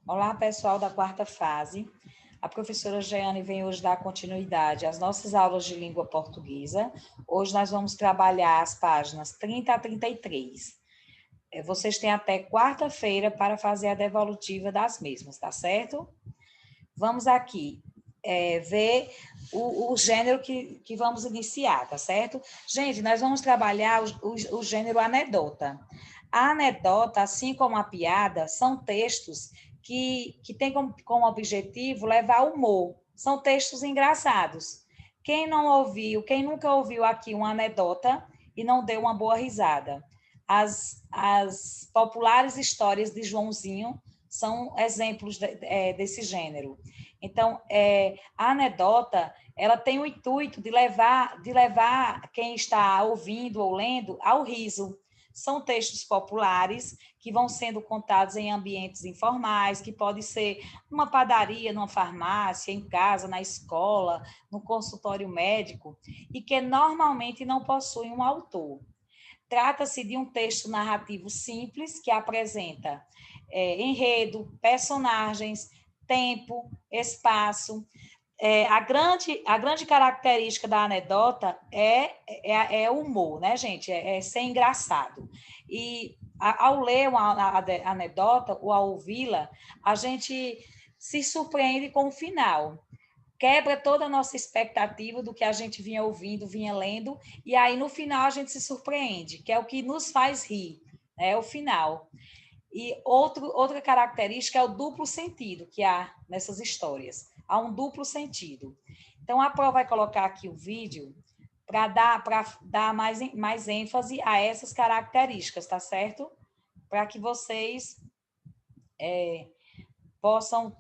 Olá, pessoal da quarta fase. A professora Jeane vem hoje dar continuidade às nossas aulas de língua portuguesa. Hoje nós vamos trabalhar as páginas 30 a 33. Vocês têm até quarta-feira para fazer a devolutiva das mesmas, tá certo? Vamos aqui ver o gênero que vamos iniciar, tá certo? Gente, nós vamos trabalhar o gênero anedota. A anedota, assim como a piada, são textos que têm como objetivo levar humor. São textos engraçados. Quem não ouviu, quem nunca ouviu aqui uma anedota e não deu uma boa risada? As populares histórias de Joãozinho são exemplos desse gênero. Então, a anedota, ela tem o intuito de levar quem está ouvindo ou lendo ao riso. São textos populares que vão sendo contados em ambientes informais, que pode ser numa padaria, numa farmácia, em casa, na escola, no consultório médico, e que normalmente não possuem um autor. Trata-se de um texto narrativo simples que apresenta enredo, personagens, tempo, espaço. A grande característica da anedota é o humor, né, gente? É ser engraçado. E ao ler uma anedota ou ao ouvi-la, a gente se surpreende com o final. Quebra toda a nossa expectativa do que a gente vinha ouvindo, vinha lendo, e aí no final a gente se surpreende, que é o que nos faz rir, é o final. E outra característica é o duplo sentido que há nessas histórias. Há um duplo sentido. Então, a Pro vai colocar aqui o vídeo para dar mais ênfase a essas características, tá certo? Para que vocês possam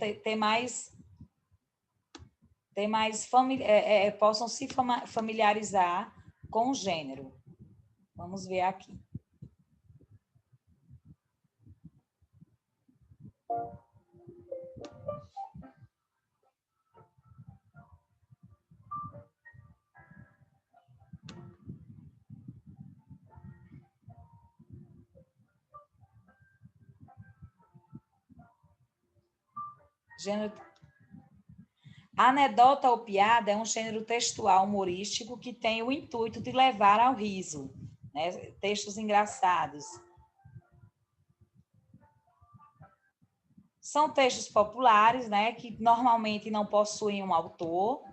possam se familiarizar com o gênero. Vamos ver aqui. Gênero... A anedota ou piada é um gênero textual humorístico que tem o intuito de levar ao riso, né? Textos engraçados. São textos populares, né, que normalmente não possuem um autor.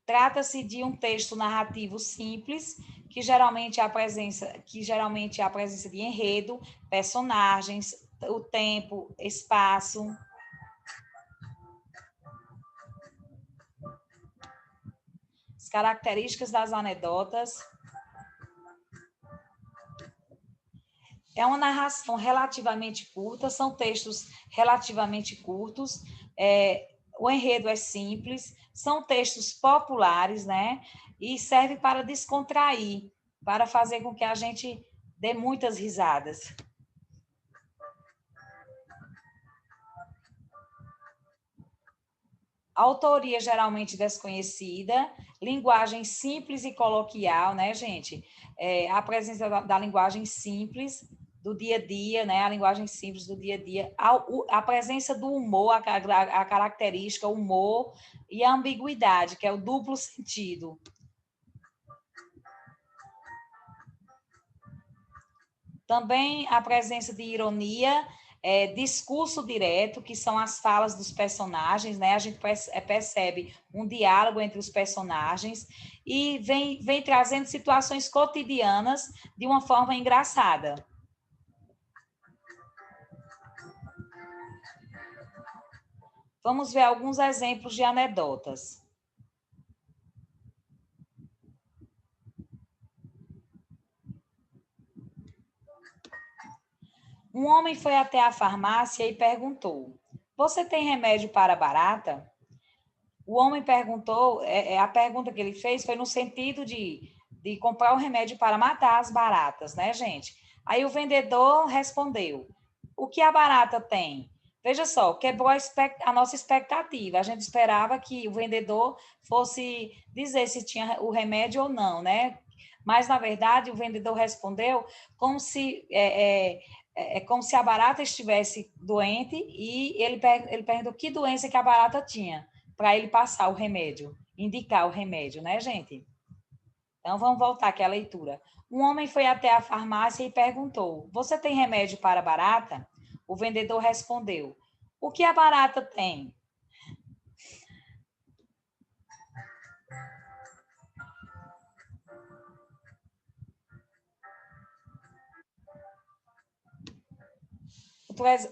Trata-se de um texto narrativo simples, que geralmente é a presença de enredo, personagens, o tempo, espaço. As características das anedotas. É uma narração relativamente curta, são textos relativamente curtos, o enredo é simples, são textos populares, né? E serve para descontrair, para fazer com que a gente dê muitas risadas. Autoria geralmente desconhecida, linguagem simples e coloquial, né, gente? A presença da linguagem simples do dia a dia, né? A linguagem simples do dia a dia, a presença do humor, a característica, o humor e a ambiguidade, que é o duplo sentido. Também a presença de ironia, discurso direto, que são as falas dos personagens, né? A gente percebe um diálogo entre os personagens e vem trazendo situações cotidianas de uma forma engraçada. Vamos ver alguns exemplos de anedotas. Um homem foi até a farmácia e perguntou: "Você tem remédio para barata?" O homem perguntou, a pergunta que ele fez foi no sentido de comprar um remédio para matar as baratas, né, gente? Aí o vendedor respondeu: "O que a barata tem?" Veja só, quebrou a nossa expectativa. A gente esperava que o vendedor fosse dizer se tinha o remédio ou não, né? Mas, na verdade, o vendedor respondeu como se, como se a barata estivesse doente e ele perguntou que doença que a barata tinha, para ele passar o remédio, indicar o remédio, né, gente? Então, vamos voltar aqui à leitura. Um homem foi até a farmácia e perguntou: Você tem remédio para barata? O vendedor respondeu: O que a barata tem?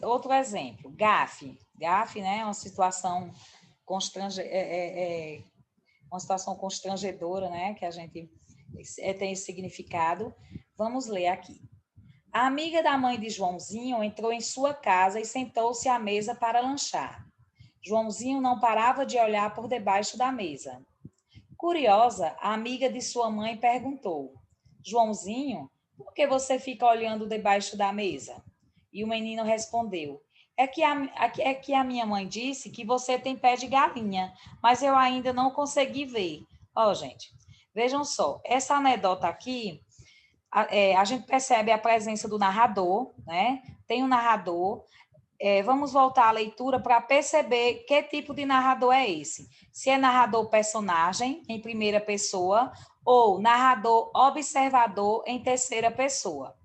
Outro exemplo, gafe. Gafe, né, é uma situação uma situação constrangedora, né, que a gente tem esse significado. Vamos ler aqui. A amiga da mãe de Joãozinho entrou em sua casa e sentou-se à mesa para lanchar. Joãozinho não parava de olhar por debaixo da mesa. Curiosa, a amiga de sua mãe perguntou: Joãozinho, por que você fica olhando debaixo da mesa? E o menino respondeu: é que a minha mãe disse que você tem pé de galinha, mas eu ainda não consegui ver. Ó, gente, vejam só, essa anedota aqui, a gente percebe a presença do narrador, né? Tem um narrador, vamos voltar à leitura para perceber que tipo de narrador é esse. Se é narrador personagem, em primeira pessoa, ou narrador observador, em terceira pessoa.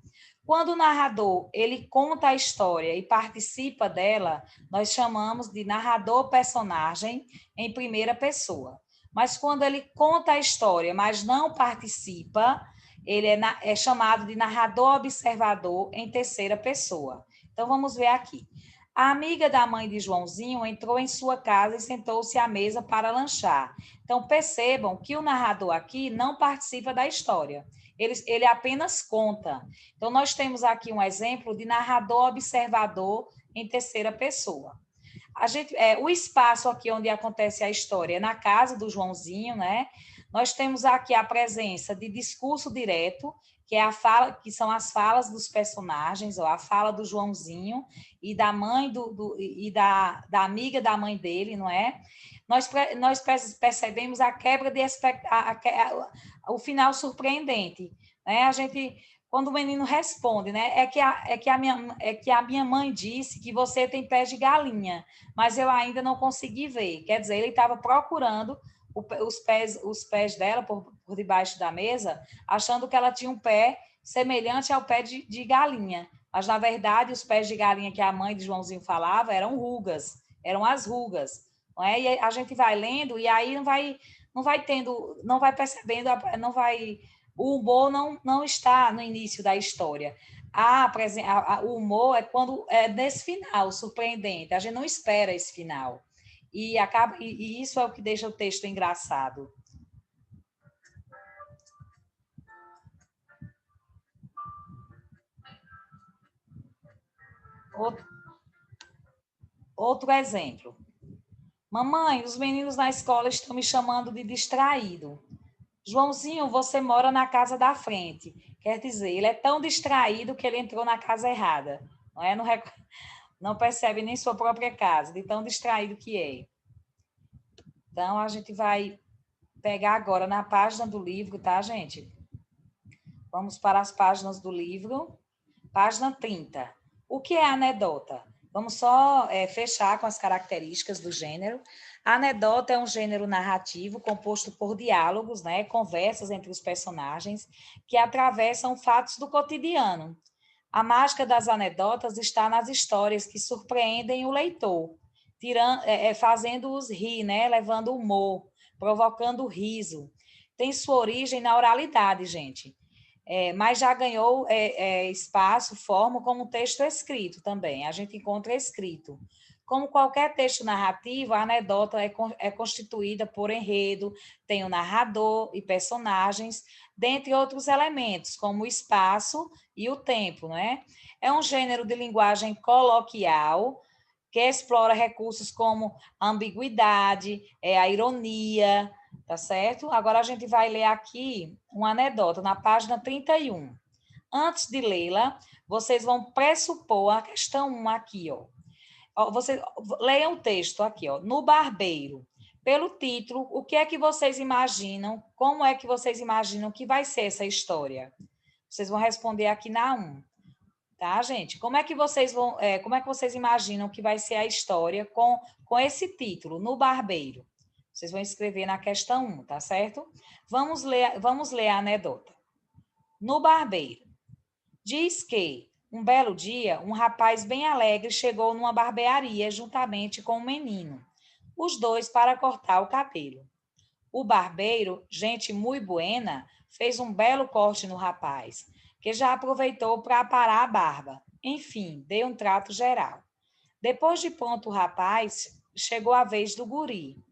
Quando o narrador ele conta a história e participa dela, nós chamamos de narrador personagem em primeira pessoa. Mas quando ele conta a história, mas não participa, ele é chamado de narrador observador em terceira pessoa. Então vamos ver aqui. A amiga da mãe de Joãozinho entrou em sua casa e sentou-se à mesa para lanchar. Então, percebam que o narrador aqui não participa da história, ele apenas conta. Então, nós temos aqui um exemplo de narrador observador em terceira pessoa. O espaço aqui onde acontece a história é na casa do Joãozinho, né? Nós temos aqui a presença de discurso direto, que é a fala, que são as falas dos personagens, ou a fala do Joãozinho e da mãe e da amiga da mãe dele, não é? Nós percebemos a quebra de o final surpreendente, né? A gente quando o menino responde, né? É que a minha mãe disse que você tem pés de galinha, mas eu ainda não consegui ver. Quer dizer, ele estava procurando os pés dela por debaixo da mesa, achando que ela tinha um pé semelhante ao pé de galinha. Mas, na verdade, os pés de galinha que a mãe de Joãozinho falava eram rugas, eram as rugas. Não é? E a gente vai lendo e aí não vai tendo, não vai percebendo, não vai, o humor não está no início da história. O humor é quando é nesse final surpreendente, a gente não espera esse final. E isso é o que deixa o texto engraçado. Outro exemplo. Mamãe, os meninos na escola estão me chamando de distraído. Joãozinho, você mora na casa da frente. Quer dizer, ele é tão distraído que ele entrou na casa errada. Não é? Não percebe nem sua própria casa, de tão distraído que é. Então, a gente vai pegar agora na página do livro, tá, gente? Vamos para as páginas do livro. Página 30. O que é anedota? Vamos só fechar com as características do gênero. A anedota é um gênero narrativo composto por diálogos, né, conversas entre os personagens que atravessam fatos do cotidiano. A mágica das anedotas está nas histórias que surpreendem o leitor, fazendo-os rir, né, levando humor, provocando riso. Tem sua origem na oralidade, gente. Mas já ganhou espaço, forma como texto escrito também. A gente encontra escrito. Como qualquer texto narrativo, a anedota é constituída por enredo, tem o narrador e personagens, dentre outros elementos, como o espaço e o tempo, não é? É um gênero de linguagem coloquial que explora recursos como a ambiguidade, a ironia, tá certo? Agora a gente vai ler aqui uma anedota na página 31. Antes de lê-la, vocês vão pressupor a questão 1 aqui, ó. Você leiam o texto aqui, ó. No barbeiro. pelo título, o que é que vocês imaginam? Como é que vocês imaginam que vai ser essa história? Vocês vão responder aqui na 1. Tá, gente? Como é que vocês imaginam que vai ser a história com esse título, No Barbeiro? Vocês vão escrever na questão 1, tá certo? Vamos ler a anedota. No Barbeiro. Diz que, um belo dia, um rapaz bem alegre chegou numa barbearia juntamente com um menino, os dois para cortar o cabelo. O barbeiro, gente muito buena, fez um belo corte no rapaz, que já aproveitou para aparar a barba. Enfim, deu um trato geral. Depois de pronto o rapaz, chegou a vez do guri.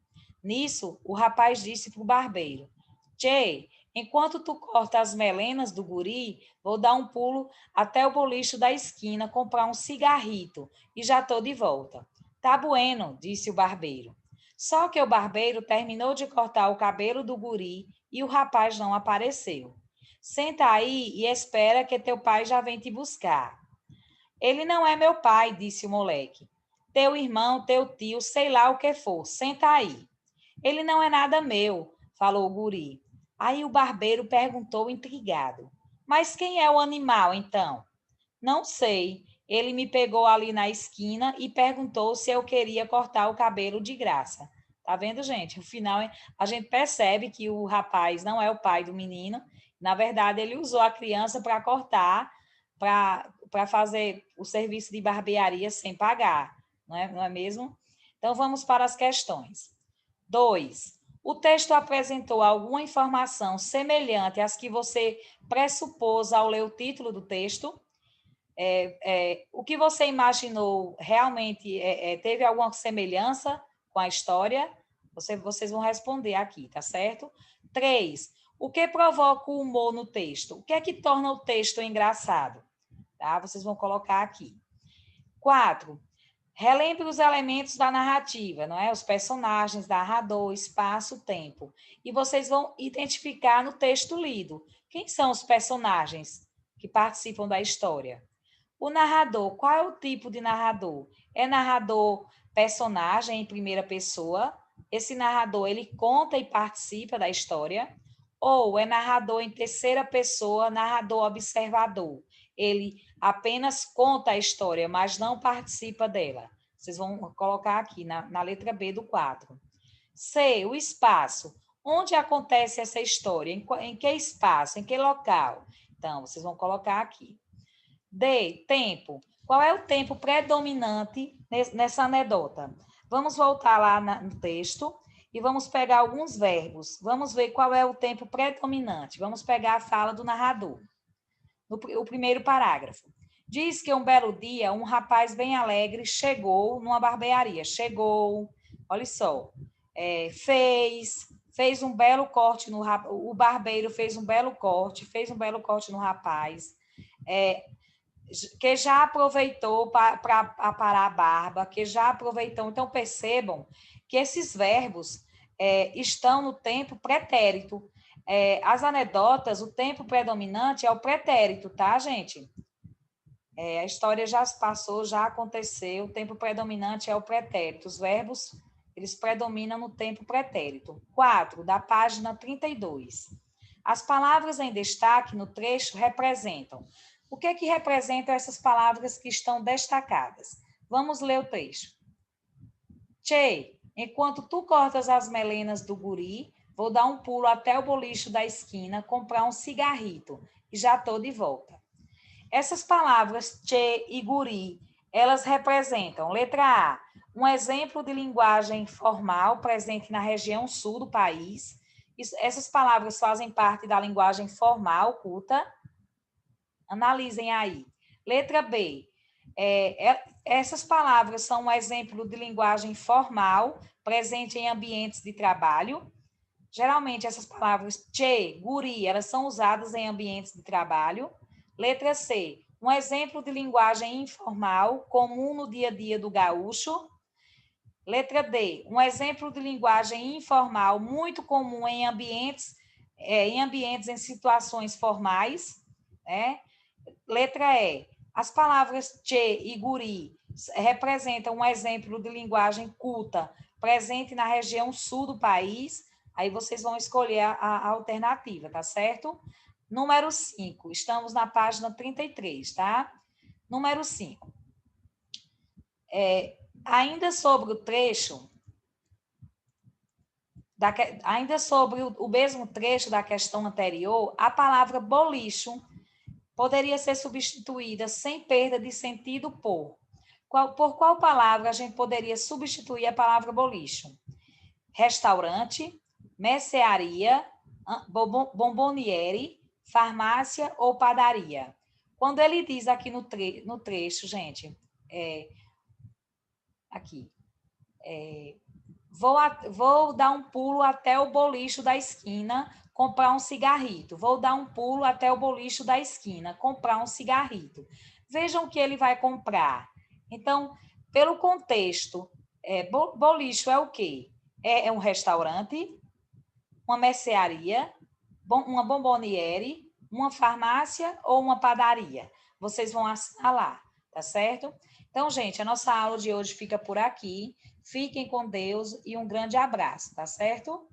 Nisso, o rapaz disse para o barbeiro: Tchê, enquanto tu corta as melenas do guri, vou dar um pulo até o bolicho da esquina comprar um cigarrito e já estou de volta. Tá bueno, disse o barbeiro. Só que o barbeiro terminou de cortar o cabelo do guri e o rapaz não apareceu. Senta aí e espera que teu pai já vem te buscar. Ele não é meu pai, disse o moleque. Teu irmão, teu tio, sei lá o que for, senta aí. Ele não é nada meu, falou o guri. Aí o barbeiro perguntou intrigado. Mas quem é o animal, então? Não sei. Ele me pegou ali na esquina e perguntou se eu queria cortar o cabelo de graça. Tá vendo, gente? No final, a gente percebe que o rapaz não é o pai do menino. Na verdade, ele usou a criança para cortar, para fazer o serviço de barbearia sem pagar. Não é mesmo? Então, vamos para as questões. 2. O texto apresentou alguma informação semelhante às que você pressupôs ao ler o título do texto? O que você imaginou realmente teve alguma semelhança com a história? Vocês vão responder aqui, tá certo? 3. O que provoca o humor no texto? O que é que torna o texto engraçado? Tá? Vocês vão colocar aqui. 4. Relembre os elementos da narrativa, não é? Os personagens, narrador, espaço, tempo. E vocês vão identificar no texto lido quem são os personagens que participam da história. O narrador, qual é o tipo de narrador? É narrador personagem em primeira pessoa? Esse narrador, ele conta e participa da história? Ou é narrador em terceira pessoa, narrador observador? Ele apenas conta a história, mas não participa dela. Vocês vão colocar aqui na letra B do 4. C, o espaço. Onde acontece essa história? Em que espaço? Em que local? Então, vocês vão colocar aqui. D, tempo. Qual é o tempo predominante nessa anedota? Vamos voltar lá no texto e vamos pegar alguns verbos. Vamos ver qual é o tempo predominante. Vamos pegar a fala do narrador. O primeiro parágrafo. Diz que um belo dia, um rapaz bem alegre chegou numa barbearia. Chegou, olha só, fez um belo corte no rapaz. O barbeiro fez um belo corte no rapaz. Que já aproveitou para aparar a barba, que já aproveitou. Então, percebam que esses verbos estão no tempo pretérito. As anedotas, o tempo predominante é o pretérito, tá, gente? A história já se passou, já aconteceu, o tempo predominante é o pretérito. Os verbos, eles predominam no tempo pretérito. 4, da página 32. As palavras em destaque no trecho representam. O que é que representam essas palavras que estão destacadas? Vamos ler o trecho. Tchê, enquanto tu cortas as melenas do guri, vou dar um pulo até o bolicho da esquina, comprar um cigarrito e já estou de volta. Essas palavras, tchê e guri, elas representam, letra A, um exemplo de linguagem formal presente na região sul do país. Essas palavras fazem parte da linguagem formal, culta. Analisem aí. Letra B, essas palavras são um exemplo de linguagem formal presente em ambientes de trabalho. Geralmente, essas palavras tchê, guri, elas são usadas em ambientes de trabalho. Letra C, um exemplo de linguagem informal, comum no dia a dia do gaúcho. Letra D, um exemplo de linguagem informal, muito comum em ambientes em situações formais. Né? Letra E, as palavras tchê e guri representam um exemplo de linguagem culta, presente na região sul do país, aí vocês vão escolher a alternativa, tá certo? Número 5, estamos na página 33, tá? Número 5. Ainda sobre o trecho, ainda sobre o mesmo trecho da questão anterior, a palavra bolicho poderia ser substituída sem perda de sentido por qual palavra a gente poderia substituir a palavra bolicho? Restaurante, mercearia, bomboniere, farmácia ou padaria? Quando ele diz aqui no trecho, gente, aqui, vou dar um pulo até o bolicho da esquina, comprar um cigarrito. Vou dar um pulo até o bolicho da esquina, comprar um cigarrito. Vejam o que ele vai comprar. Então, pelo contexto, bolicho é o quê? É um restaurante, uma mercearia, uma bomboniere, uma farmácia ou uma padaria? Vocês vão assinar lá, tá certo? Então, gente, a nossa aula de hoje fica por aqui. Fiquem com Deus e um grande abraço, tá certo?